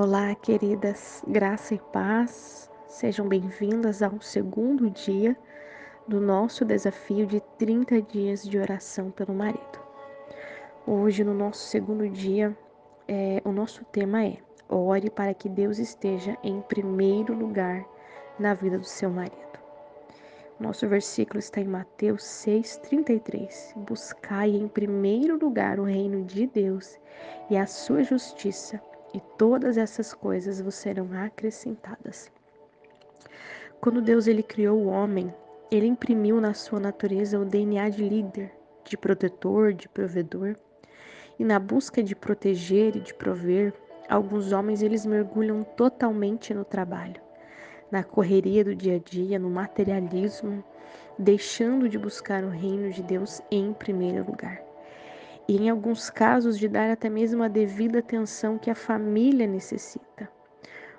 Olá, queridas, graça e paz, sejam bem-vindas ao segundo dia do nosso desafio de 30 dias de oração pelo marido. Hoje, no nosso segundo dia, o nosso tema é: ore para que Deus esteja em primeiro lugar na vida do seu marido. Nosso versículo está em Mateus 6,33. Buscai em primeiro lugar o reino de Deus e a sua justiça, e todas essas coisas vos serão acrescentadas. Quando Deus criou o homem, ele imprimiu na sua natureza o DNA de líder, de protetor, de provedor. E na busca de proteger e de prover, alguns homens eles mergulham totalmente no trabalho, na correria do dia a dia, no materialismo, deixando de buscar o reino de Deus em primeiro lugar. E em alguns casos de dar até mesmo a devida atenção que a família necessita.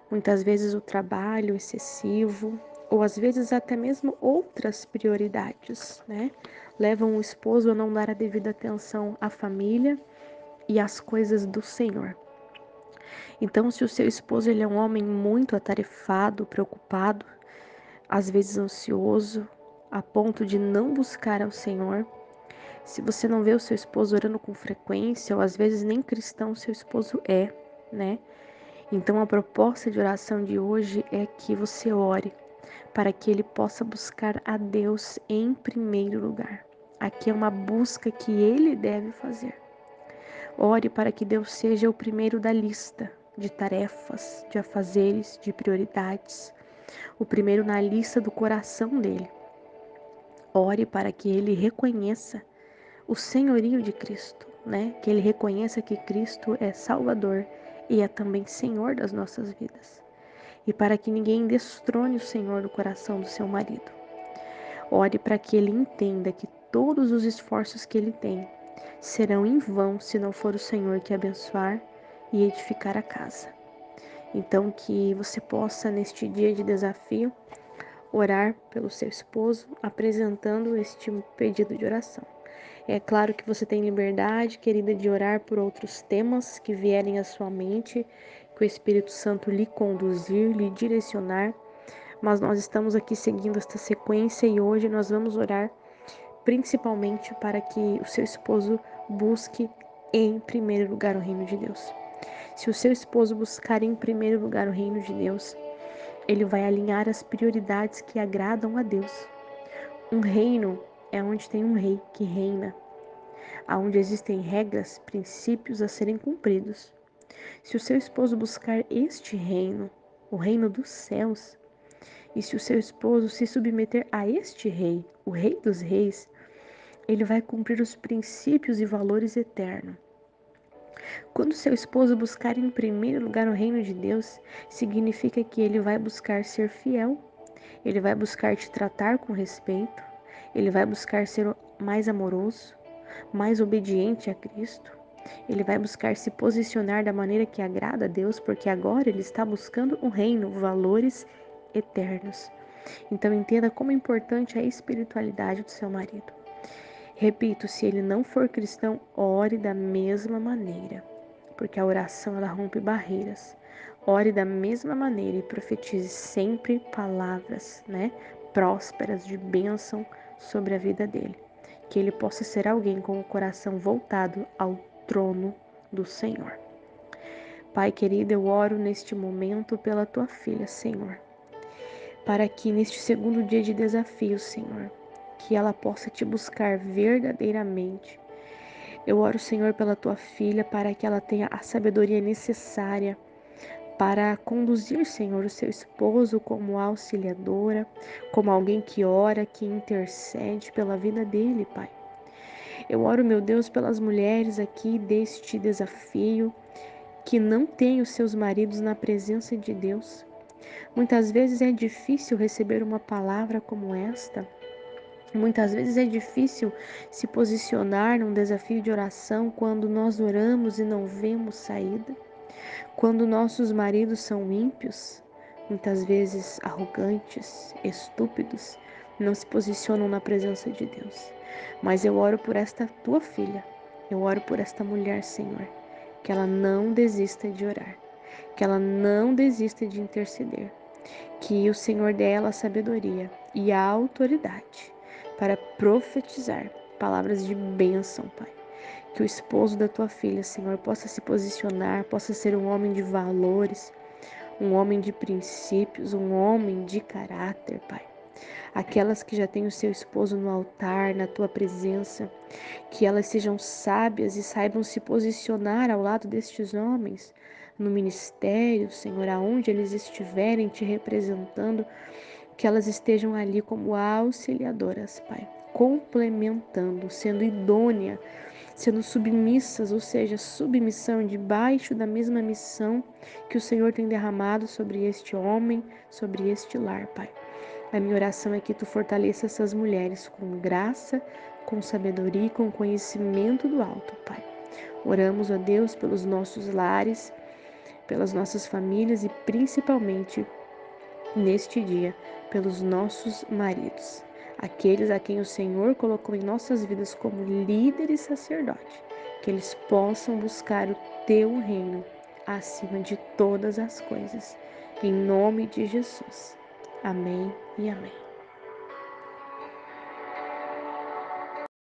Muitas vezes o trabalho excessivo, ou às vezes até mesmo outras prioridades, né? Levam o esposo a não dar a devida atenção à família e às coisas do Senhor. Então, se o seu esposo ele é um homem muito atarefado, preocupado, às vezes ansioso, a ponto de não buscar ao Senhor, se você não vê o seu esposo orando com frequência, ou às vezes nem cristão seu esposo é, né? Então a proposta de oração de hoje é que você ore para que ele possa buscar a Deus em primeiro lugar. Aqui é uma busca que ele deve fazer. Ore para que Deus seja o primeiro da lista de tarefas, de afazeres, de prioridades, o primeiro na lista do coração dele. Ore para que ele reconheça o senhorio de Cristo, né? Que ele reconheça que Cristo é Salvador e é também Senhor das nossas vidas. E para que ninguém destrone o Senhor do coração do seu marido. Ore para que ele entenda que todos os esforços que ele tem serão em vão se não for o Senhor que abençoar e edificar a casa. Então que você possa neste dia de desafio orar pelo seu esposo, apresentando este pedido de oração. É claro que você tem liberdade, querida, de orar por outros temas que vierem à sua mente, que o Espírito Santo lhe conduzir, lhe direcionar, mas nós estamos aqui seguindo esta sequência e hoje nós vamos orar principalmente para que o seu esposo busque em primeiro lugar o reino de Deus. Se o seu esposo buscar em primeiro lugar o reino de Deus, ele vai alinhar as prioridades que agradam a Deus. Um reino é onde tem um rei que reina, aonde existem regras, princípios a serem cumpridos. Se o seu esposo buscar este reino, o reino dos céus, e se o seu esposo se submeter a este rei, o rei dos reis, ele vai cumprir os princípios e valores eternos. Quando seu esposo buscar em primeiro lugar o reino de Deus, significa que ele vai buscar ser fiel, ele vai buscar te tratar com respeito, ele vai buscar ser mais amoroso, mais obediente a Cristo. Ele vai buscar se posicionar da maneira que agrada a Deus, porque agora ele está buscando o reino, valores eternos. Então entenda como é importante a espiritualidade do seu marido. Repito, se ele não for cristão, ore da mesma maneira, porque a oração ela rompe barreiras. Ore da mesma maneira e profetize sempre palavras, né, prósperas de bênção sobre a vida dele. Que ele possa ser alguém com o coração voltado ao trono do Senhor. Pai querido, eu oro neste momento pela tua filha, Senhor, para que neste segundo dia de desafio, Senhor, que ela possa te buscar verdadeiramente. Eu oro, Senhor, pela tua filha, para que ela tenha a sabedoria necessária para conduzir, Senhor, o seu esposo como auxiliadora, como alguém que ora, que intercede pela vida dele, Pai. Eu oro, meu Deus, pelas mulheres aqui deste desafio, que não têm os seus maridos na presença de Deus. Muitas vezes é difícil receber uma palavra como esta. Muitas vezes é difícil se posicionar num desafio de oração quando nós oramos e não vemos saída. Quando nossos maridos são ímpios, muitas vezes arrogantes, estúpidos, não se posicionam na presença de Deus. Mas eu oro por esta tua filha, eu oro por esta mulher, Senhor, que ela não desista de orar. que ela não desista de interceder, que o Senhor dê ela a sabedoria e a autoridade para profetizar palavras de bênção, Pai. Que o esposo da tua filha, Senhor, possa se posicionar, possa ser um homem de valores, um homem de princípios, um homem de caráter, Pai. Aquelas que já têm o seu esposo no altar, na tua presença, que elas sejam sábias e saibam se posicionar ao lado destes homens, no ministério, Senhor, aonde eles estiverem te representando, que elas estejam ali como auxiliadoras, Pai, complementando, sendo idônea, sendo submissas, ou seja, submissão debaixo da mesma missão que o Senhor tem derramado sobre este homem, sobre este lar, Pai. A minha oração é que tu fortaleça essas mulheres com graça, com sabedoria e com conhecimento do alto, Pai. Oramos, ó Deus, pelos nossos lares, pelas nossas famílias e principalmente neste dia pelos nossos maridos, aqueles a quem o Senhor colocou em nossas vidas como líder e sacerdote, que eles possam buscar o teu reino acima de todas as coisas. Em nome de Jesus. Amém e amém.